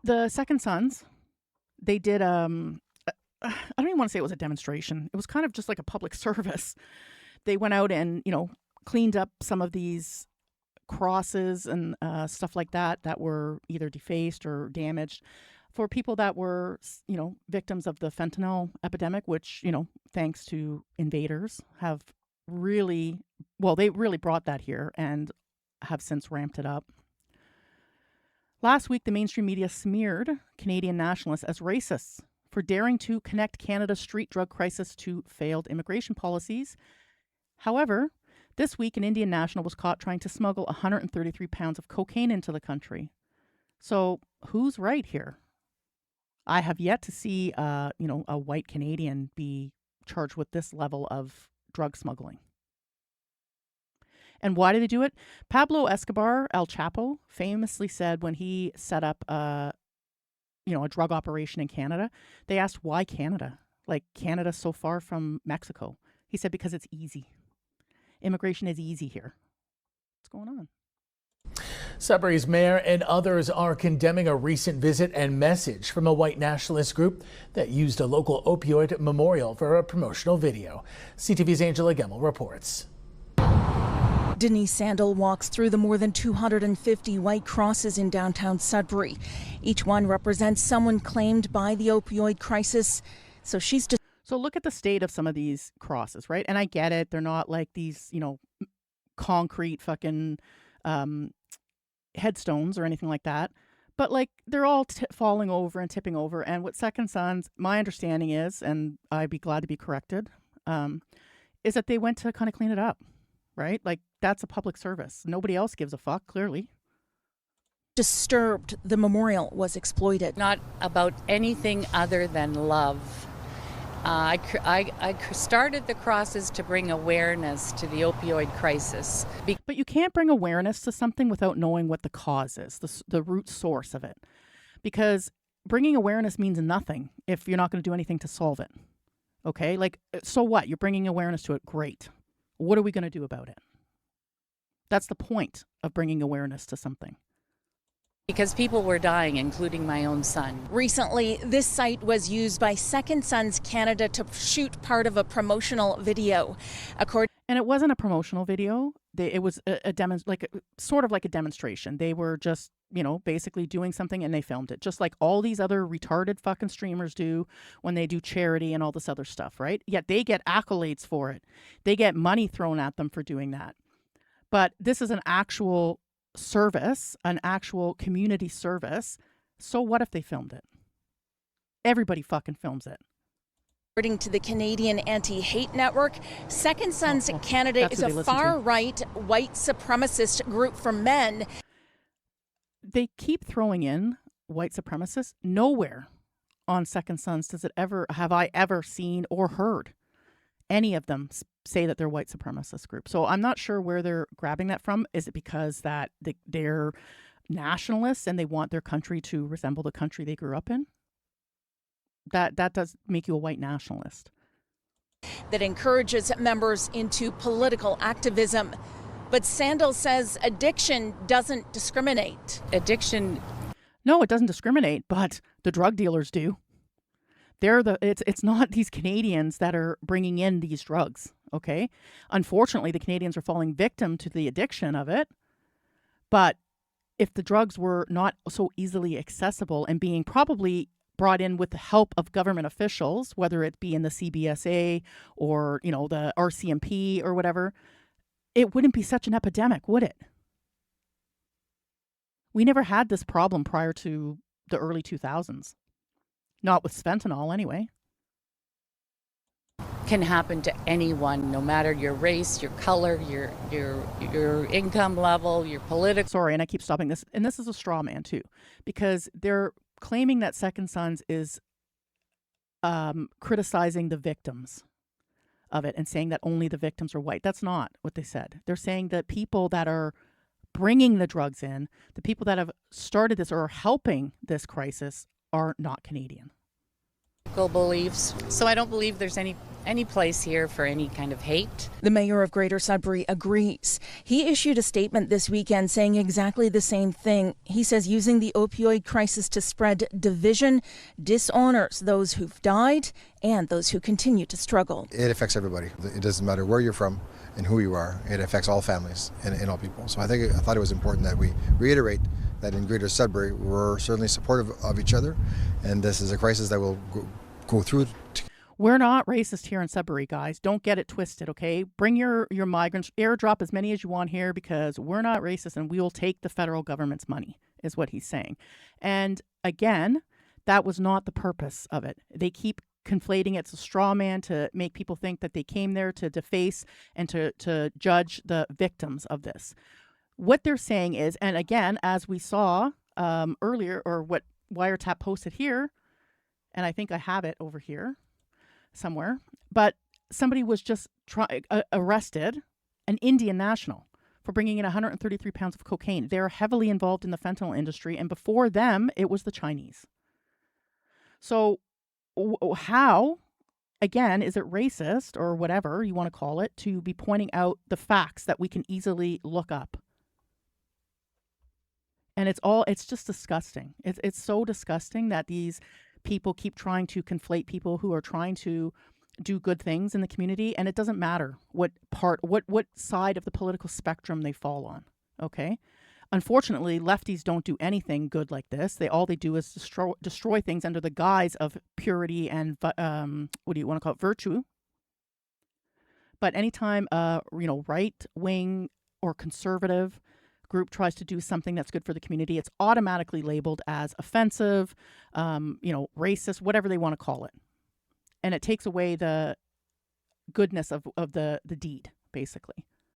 The Second Sons, they did I don't even want to say it was a demonstration. It was kind of just like a public service. They went out and, cleaned up some of these crosses and stuff like that were either defaced or damaged for people that were, victims of the fentanyl epidemic, which, thanks to invaders, have really, they really brought that here and have since ramped it up. Last week, the mainstream media smeared Canadian nationalists as racists for daring to connect Canada's street drug crisis to failed immigration policies. However, this week, an Indian national was caught trying to smuggle 133 pounds of cocaine into the country. So who's right here? I have yet to see, a white Canadian be charged with this level of drug smuggling. And why did they do it? Pablo Escobar, El Chapo, famously said when he set up a drug operation in Canada, they asked, why Canada? Like, Canada's so far from Mexico. He said, because it's easy. Immigration is easy here. What's going on? Sudbury's mayor and others are condemning a recent visit and message from a white nationalist group that used a local opioid memorial for a promotional video. CTV's Angela Gemmel reports. Denise Sandel walks through the more than 250 white crosses in downtown Sudbury. Each one represents someone claimed by the opioid crisis. So look at the state of some of these crosses, right? And I get it. They're not like these, concrete fucking headstones or anything like that. But like they're all falling over and tipping over. And what Second Sons, my understanding is, and I'd be glad to be corrected, is that they went to kind of clean it up, right? Like that's a public service. Nobody else gives a fuck, clearly. Disturbed, the memorial was exploited. Not about anything other than love. I started the crosses to bring awareness to the opioid crisis. But you can't bring awareness to something without knowing what the cause is, the root source of it. Because bringing awareness means nothing if you're not going to do anything to solve it. Okay? Like, so what? You're bringing awareness to it. Great. What are we going to do about it? That's the point of bringing awareness to something. Because people were dying, including my own son. Recently, this site was used by Second Sons Canada to shoot part of a promotional video. And it wasn't a promotional video. It was sort of like a demonstration. They were just, basically doing something and they filmed it. Just like all these other retarded fucking streamers do when they do charity and all this other stuff, right? Yet they get accolades for it. They get money thrown at them for doing that. But this is an actual service, an actual community service. So what if they filmed it? Everybody fucking films it. According to the Canadian Anti-Hate Network, Second Sons Canada is a far-right white supremacist group for men. They keep throwing in white supremacists. Nowhere on Second Sons have I ever seen or heard any of them say that they're white supremacist group. So I'm not sure where they're grabbing that from. Is it because that they're nationalists and they want their country to resemble the country they grew up in? That does make you a white nationalist. That encourages members into political activism. But Sandel says addiction doesn't discriminate. No, it doesn't discriminate, but the drug dealers do. It's not these Canadians that are bringing in these drugs, okay? Unfortunately, the Canadians are falling victim to the addiction of it. But if the drugs were not so easily accessible and being probably brought in with the help of government officials, whether it be in the CBSA or, the RCMP or whatever, it wouldn't be such an epidemic, would it? We never had this problem prior to the early 2000s. Not with fentanyl, anyway. Can happen to anyone, no matter your race, your color, your income level, your political. Sorry, and I keep stopping this. And this is a straw man, too. Because they're claiming that Second Sons is criticizing the victims of it and saying that only the victims are white. That's not what they said. They're saying that people that are bringing the drugs in, the people that have started this or are helping this crisis, are not Canadian. Beliefs. So I don't believe there's any any place here for any kind of hate. The mayor of Greater Sudbury agrees. He issued a statement this weekend saying exactly the same thing. He says using the opioid crisis to spread division dishonors those who've died and those who continue to struggle. It affects everybody. It doesn't matter where you're from and who you are. It affects all families and all people. So I thought it was important that we reiterate that in Greater Sudbury, we're certainly supportive of each other, and this is a crisis that will go through. We're not racist here in Sudbury, guys. Don't get it twisted, okay? Bring your migrants, airdrop as many as you want here, because we're not racist and we will take the federal government's money, is what he's saying. And again, that was not the purpose of it. They keep conflating it. It's a straw man to make people think that they came there to deface and to judge the victims of this. What they're saying is, and again, as we saw earlier, or what Wiretap posted here, and I think I have it over here somewhere, but somebody was just arrested, an Indian national, for bringing in 133 pounds of cocaine. They're heavily involved in the fentanyl industry, and before them, it was the Chinese. So how, again, is it racist or whatever you want to call it to be pointing out the facts that we can easily look up? And it's just disgusting. It's so disgusting that these people keep trying to conflate people who are trying to do good things in the community, and it doesn't matter what side of the political spectrum they fall on. Okay? Unfortunately, lefties don't do anything good like this. All they do is destroy things under the guise of purity and what do you want to call it, virtue. But anytime right wing or conservative group tries to do something that's good for the community, it's automatically labeled as offensive, racist, whatever they want to call it. And it takes away the goodness of the deed, basically.